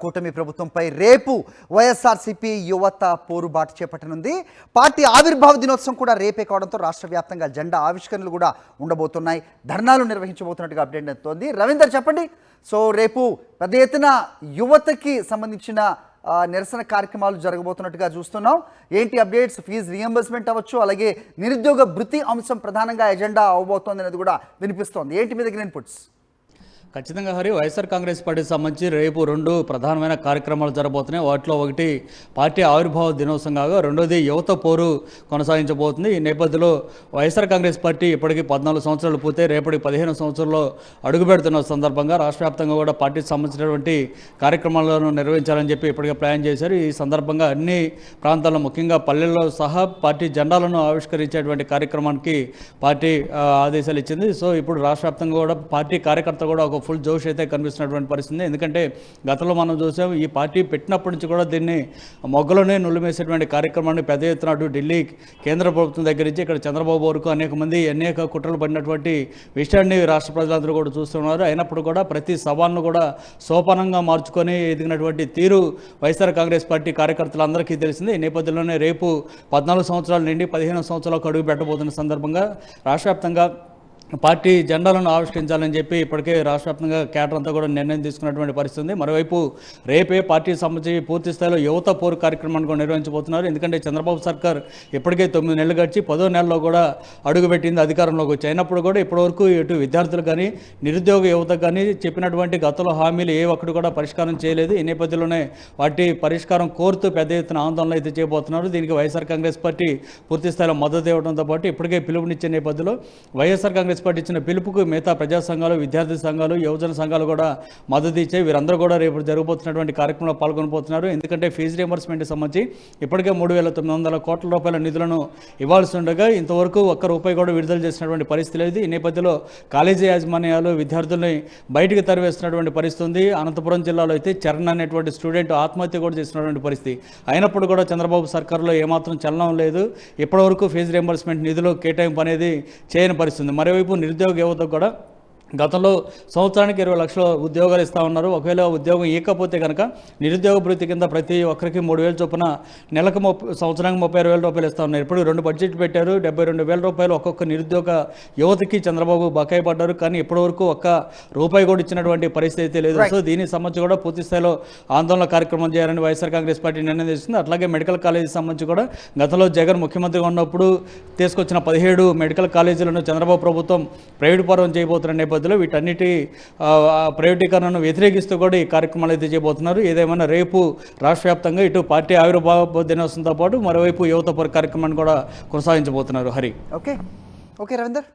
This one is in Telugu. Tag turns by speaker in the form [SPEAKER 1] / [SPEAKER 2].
[SPEAKER 1] కూటమి ప్రభుత్వంపై రేపు వైఎస్ఆర్సీపీ యువత పోరుబాటు చేపట్టనుంది. పార్టీ ఆవిర్భావ దినోత్సవం కూడా రేపే కావడంతో రాష్ట్ర వ్యాప్తంగా జెండా ఆవిష్కరణలు కూడా ఉండబోతున్నాయి. ధర్నాలు నిర్వహించబోతున్నట్టుగా అప్డేట్ అవుతోంది. రవీందర్ చెప్పండి. సో రేపు పెద్ద ఎత్తున యువతకి సంబంధించిన నిరసన కార్యక్రమాలు జరగబోతున్నట్టుగా చూస్తున్నాం. ఏంటి అప్డేట్స్? ఫీజు రియంబర్స్మెంట్ అవ్వచ్చు, అలాగే నిరుద్యోగ భృతి అంశం ప్రధానంగా ఎజెండా అవబోతోంది అనేది కూడా వినిపిస్తోంది. ఏంటి మీ దగ్గర ఇన్పుట్స్?
[SPEAKER 2] ఖచ్చితంగా హరి, వైఎస్ఆర్ కాంగ్రెస్ పార్టీకి సంబంధించి రేపు 2 ప్రధానమైన కార్యక్రమాలు జరగబోతున్నాయి. వాటిలో ఒకటి పార్టీ ఆవిర్భావ దినోత్సవం కాగా రెండోది యువత పోరు కొనసాగించబోతుంది. ఈ నేపథ్యంలో వైఎస్ఆర్ కాంగ్రెస్ పార్టీ ఇప్పటికీ 14 సంవత్సరాలు పూర్తి రేపటికి 15 సంవత్సరాల్లో అడుగుపెడుతున్న సందర్భంగా రాష్ట్ర వ్యాప్తంగా కూడా పార్టీకి సంబంధించినటువంటి కార్యక్రమాలను నిర్వహించాలని చెప్పి ఇప్పటికే ప్లాన్ చేశారు. ఈ సందర్భంగా అన్ని ప్రాంతాల్లో ముఖ్యంగా పల్లెల్లో సహా పార్టీ జెండాలను ఆవిష్కరించేటువంటి కార్యక్రమానికి పార్టీ ఆదేశాలు ఇచ్చింది. సో ఇప్పుడు రాష్ట్ర వ్యాప్తంగా కూడా పార్టీ కార్యకర్త కూడా ఒక ఫుల్ జోష్ అయితే కనిపిస్తున్నటువంటి పరిస్థితి. ఎందుకంటే గతంలో మనం చూసాం, ఈ పార్టీ పెట్టినప్పటి నుంచి కూడా దీన్ని మొగ్గలోనే నులిమేసేటువంటి కార్యక్రమాన్ని పెద్ద ఎత్తున అటు ఢిల్లీ కేంద్ర ప్రభుత్వం దగ్గర నుంచి ఇక్కడ చంద్రబాబు వరకు అనేక కుట్రలు పడినటువంటి విషయాన్ని రాష్ట్ర ప్రజలందరూ కూడా చూస్తున్నారు. అయినప్పుడు కూడా ప్రతి సవాల్ను కూడా సోపానంగా మార్చుకొని ఎదిగినటువంటి తీరు వైఎస్ఆర్ కాంగ్రెస్ పార్టీ కార్యకర్తలందరికీ తెలిసింది. ఈ నేపథ్యంలోనే రేపు 14 సంవత్సరాల నుండి 15 సంవత్సరాలకు అడుగు పెట్టబోతున్న సందర్భంగా రాష్ట్ర వ్యాప్తంగా పార్టీ జెండాలను ఆవిష్కరించాలని చెప్పి ఇప్పటికే రాష్ట్ర వ్యాప్తంగా కేడర్ అంతా కూడా నిర్ణయం తీసుకున్నటువంటి పరిస్థితి ఉంది. మరోవైపు రేపే పార్టీకి సంబంధించి పూర్తి స్థాయిలో యువత పోరు కార్యక్రమాన్ని కూడా నిర్వహించబోతున్నారు. ఎందుకంటే చంద్రబాబు సర్కార్ ఇప్పటికే 9 నెలలు గడిచి 10వ నెలలో కూడా అడుగుపెట్టింది అధికారంలోకి వచ్చి. అయినప్పుడు కూడా ఇప్పటివరకు ఇటు విద్యార్థులు కానీ నిరుద్యోగ యువతకు కానీ చెప్పినటువంటి గతంలో హామీలు ఏ ఒక్కటి కూడా పరిష్కారం చేయలేదు. ఈ నేపథ్యంలోనే వాటి పరిష్కారం కోరుతూ పెద్ద ఎత్తున ఆందోళన అయితే చేయబోతున్నారు. దీనికి వైఎస్ఆర్ కాంగ్రెస్ పార్టీ పూర్తి స్థాయిలో మద్దతు ఇవ్వడంతో పాటు ఇప్పటికే పిలుపునిచ్చే నేపథ్యంలో వైఎస్ఆర్ కాంగ్రెస్ పార్టీ ఇచ్చిన పిలుపుకు మిగతా ప్రజా సంఘాలు, విద్యార్థి సంఘాలు, యువజన సంఘాలు కూడా మద్దతు ఇచ్చాయి. వీరందరూ కూడా రేపు జరగబోతున్నటువంటి కార్యక్రమంలో పాల్గొనబోతున్నారు. ఎందుకంటే ఫీజు రియంబర్స్మెంట్ సంబంధించి ఇప్పటికే 3,900 కోట్ల రూపాయల నిధులను ఇవ్వాల్సి ఉండగా ఇంతవరకు ఒక్క రూపాయి కూడా విడుదల చేసినటువంటి పరిస్థితి లేదు. ఈ నేపథ్యంలో కాలేజీ యాజమాన్యాలు విద్యార్థుల్ని బయటికి తరివేస్తున్నటువంటి పరిస్థితి ఉంది. అనంతపురం జిల్లాలో అయితే చరణ్ అనేటువంటి స్టూడెంట్ ఆత్మహత్య కూడా చేసినటువంటి పరిస్థితి. అయినప్పుడు కూడా చంద్రబాబు సర్కారులో ఏమాత్రం చలనం లేదు. ఇప్పటివరకు ఫీజు రియంబర్స్మెంట్ నిధులు కేటాయింపు అనేది చేయని పరిస్థితి. మరోవైపు నిరుద్యోగ యువతకు కూడా గతంలో సంవత్సరానికి 20 లక్షల ఉద్యోగాలు ఇస్తూ ఉన్నారు. ఒకవేళ ఉద్యోగం ఇవ్వకపోతే కనుక నిరుద్యోగ భృతి కింద ప్రతి ఒక్కరికి 3,000 చొప్పున నెలకు సంవత్సరానికి 36,000 రూపాయలు ఇస్తూ ఉన్నారు. ఇప్పుడు 2 బడ్జెట్ పెట్టారు. 72,000 రూపాయలు ఒక్కొక్క నిరుద్యోగ యువతకి చంద్రబాబు బకాయి పడ్డారు. కానీ ఇప్పటివరకు ఒక్క రూపాయి కూడా ఇచ్చినటువంటి పరిస్థితి అయితే లేదు. సో దీనికి సంబంధించి కూడా పూర్తి స్థాయిలో ఆందోళన కార్యక్రమం చేయాలని వైఎస్ఆర్ కాంగ్రెస్ పార్టీ నిర్ణయం తీసుకుంది. అట్లాగే మెడికల్ కాలేజీ సంబంధించి కూడా గతంలో జగన్ ముఖ్యమంత్రిగా ఉన్నప్పుడు తీసుకొచ్చిన 17 మెడికల్ కాలేజీలను చంద్రబాబు ప్రభుత్వం ప్రైవేట్ పరం చేయబోతున్న నేపథ్యంలో వీటన్నిటి ప్రైవేటీకరణను వ్యతిరేకిస్తూ కూడా ఈ కార్యక్రమాలు అయితే చేయబోతున్నారు. ఏదేమైనా రేపు రాష్ట్ర వ్యాప్తంగా ఇటు పార్టీ ఆవిర్భావ దినోత్సవంతో పాటు మరోవైపు యువత కార్యక్రమాన్ని కూడా కొనసాగించబోతున్నారు. హరి.
[SPEAKER 1] ఓకే రవీందర్.